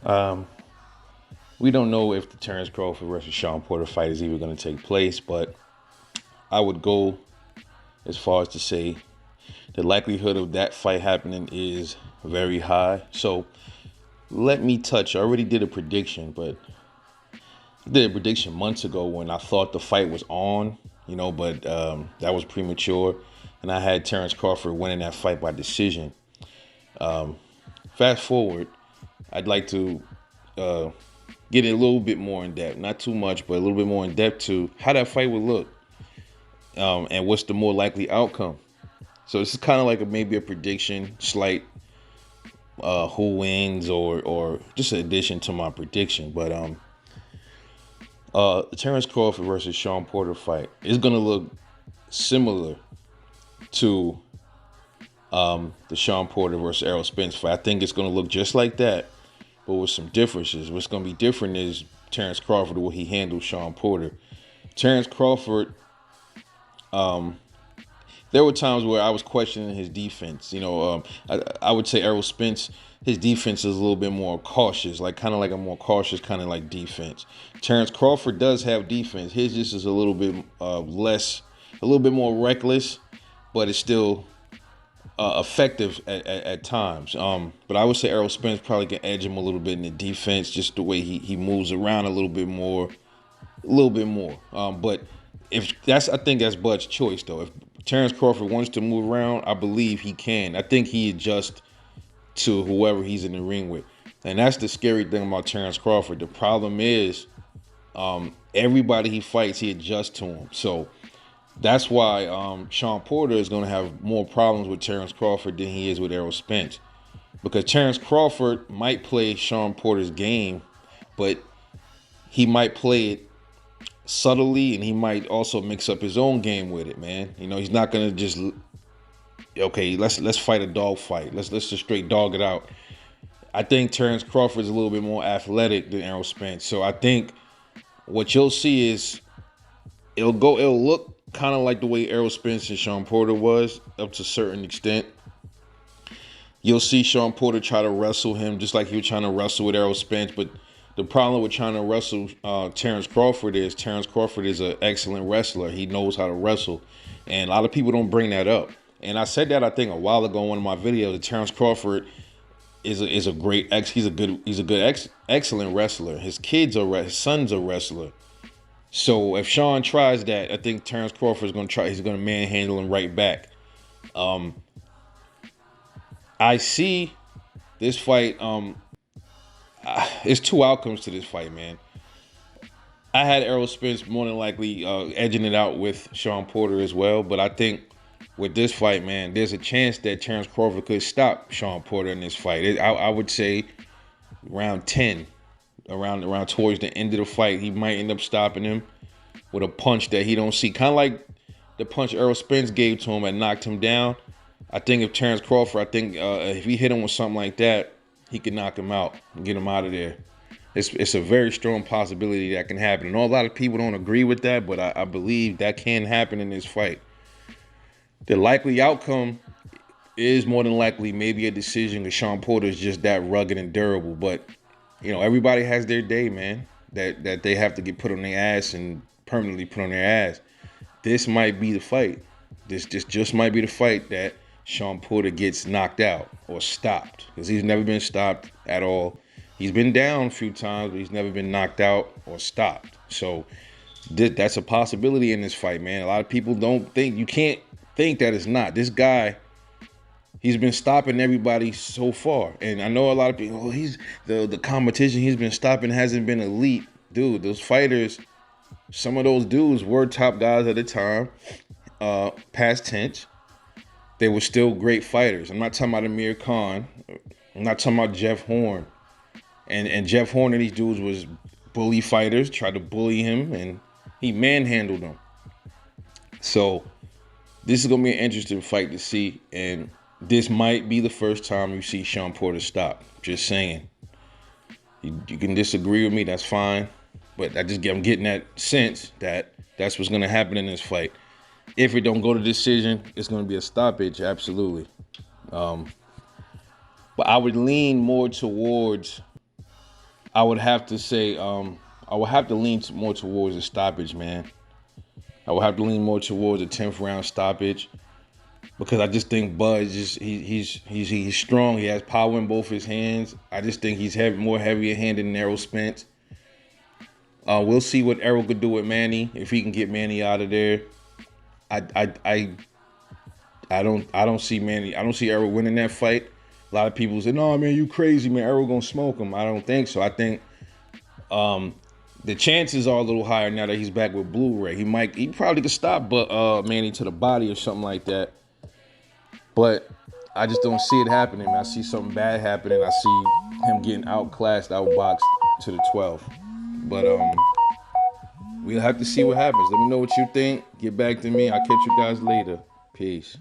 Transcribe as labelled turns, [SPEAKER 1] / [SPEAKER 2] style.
[SPEAKER 1] Um, we don't know if the Terence Crawford versus Shawn Porter fight is even going to take place, but I would go as far as to say the likelihood of that fight happening is very high. So let me touch. I already did a prediction, but I did a prediction months ago when I thought the fight was on, but that was premature. And I had Terence Crawford winning that fight by decision. Fast forward, I'd like to uh, get a little bit more in depth, not too much, but a little bit more in depth to how that fight would look, and what's the more likely outcome. So this is kind of like maybe a prediction, slight who wins, or just an addition to my prediction. But the Terence Crawford versus Shawn Porter fight is gonna look similar to the Shawn Porter versus Errol Spence fight. I think it's gonna look just like that, but with some differences. What's gonna be different is Terence Crawford, the way he handles Shawn Porter. Terence Crawford, there were times where I was questioning his defense. I would say Errol Spence, his defense is a little bit more cautious, like kind of like a more cautious kind of like defense. Terence Crawford does have defense. His just is a little bit less, a little bit more reckless, but it's still effective at times. But I would say Errol Spence probably can edge him a little bit in the defense, just the way he moves around a little bit more, a little bit more. But if that's, I think that's Bud's choice though. If Terence Crawford wants to move around, I believe he can. I think he adjusts to whoever he's in the ring with, and that's the scary thing about Terence Crawford. The problem is, everybody he fights, he adjusts to him. So that's why Shawn Porter is going to have more problems with Terence Crawford than he is with Errol Spence, because Terence Crawford might play Shawn Porter's game, but he might play it subtly, and he might also mix up his own game with it, man. He's not gonna just, okay, let's fight a dog fight. Let's just straight dog it out. I think Terence Crawford is a little bit more athletic than Errol Spence. So I think what you'll see is it'll look kind of like the way Errol Spence and Shawn Porter was up to a certain extent. You'll see Shawn Porter try to wrestle him just like he was trying to wrestle with Errol Spence, but the problem with trying to wrestle Terence Crawford is an excellent wrestler. He knows how to wrestle, and a lot of people don't bring that up. And I said that, I think, a while ago in one of my videos. That Terence Crawford is a great excellent wrestler. His son's a wrestler. So if Shawn tries that, I think Terence Crawford is going to try. He's going to manhandle him right back. I see this fight. It's two outcomes to this fight, man. I had Errol Spence more than likely edging it out with Shawn Porter as well, but I think with this fight, man, there's a chance that Terence Crawford could stop Shawn Porter in this fight. I would say round 10, around towards the end of the fight, he might end up stopping him with a punch that he don't see, kind of like the punch Errol Spence gave to him and knocked him down. I think if Terence Crawford, if he hit him with something like that, he could knock him out and get him out of there. It's a very strong possibility that can happen. And a lot of people don't agree with that, but I believe that can happen in this fight. The likely outcome is more than likely maybe a decision, because Shawn Porter is just that rugged and durable. But everybody has their day, man. That they have to get put on their ass and permanently put on their ass. This might be the fight. This just might be the fight that Shawn Porter gets knocked out or stopped, because he's never been stopped at all. He's been down a few times, but he's never been knocked out or stopped. So that's a possibility in this fight, man. A lot of people you can't think that it's not. This guy, he's been stopping everybody so far. And I know a lot of people, he's the competition he's been stopping hasn't been elite. Dude, those fighters, some of those dudes were top guys at the time, past tense. They were still great fighters. I'm not talking about Amir Khan. I'm not talking about Jeff Horn. And Jeff Horn and these dudes was bully fighters, tried to bully him, and he manhandled them. So this is going to be an interesting fight to see. And this might be the first time you see Shawn Porter stop. Just saying. You can disagree with me, that's fine. But I'm getting that sense that that's what's going to happen in this fight. If it don't go to decision, it's going to be a stoppage, absolutely. But I would lean more towards I would have to say I would have to lean more towards a stoppage, man. I would have to lean more towards a 10th round stoppage because I just think Bud is just he's strong. He has power in both his hands. I just think he's more heavier handed than Errol Spence. We'll see what Errol could do with Manny if he can get Manny out of there. I don't see Manny. I don't see Errol winning that fight. A lot of people say, "No, man, you crazy, man. Errol gonna smoke him." I don't think so. I think the chances are a little higher now that he's back with Blu-ray. He probably could stop, Manny to the body or something like that. But I just don't see it happening. I see something bad happening. I see him getting outclassed, outboxed to the 12th. But we'll have to see what happens. Let me know what you think. Get back to me. I'll catch you guys later. Peace.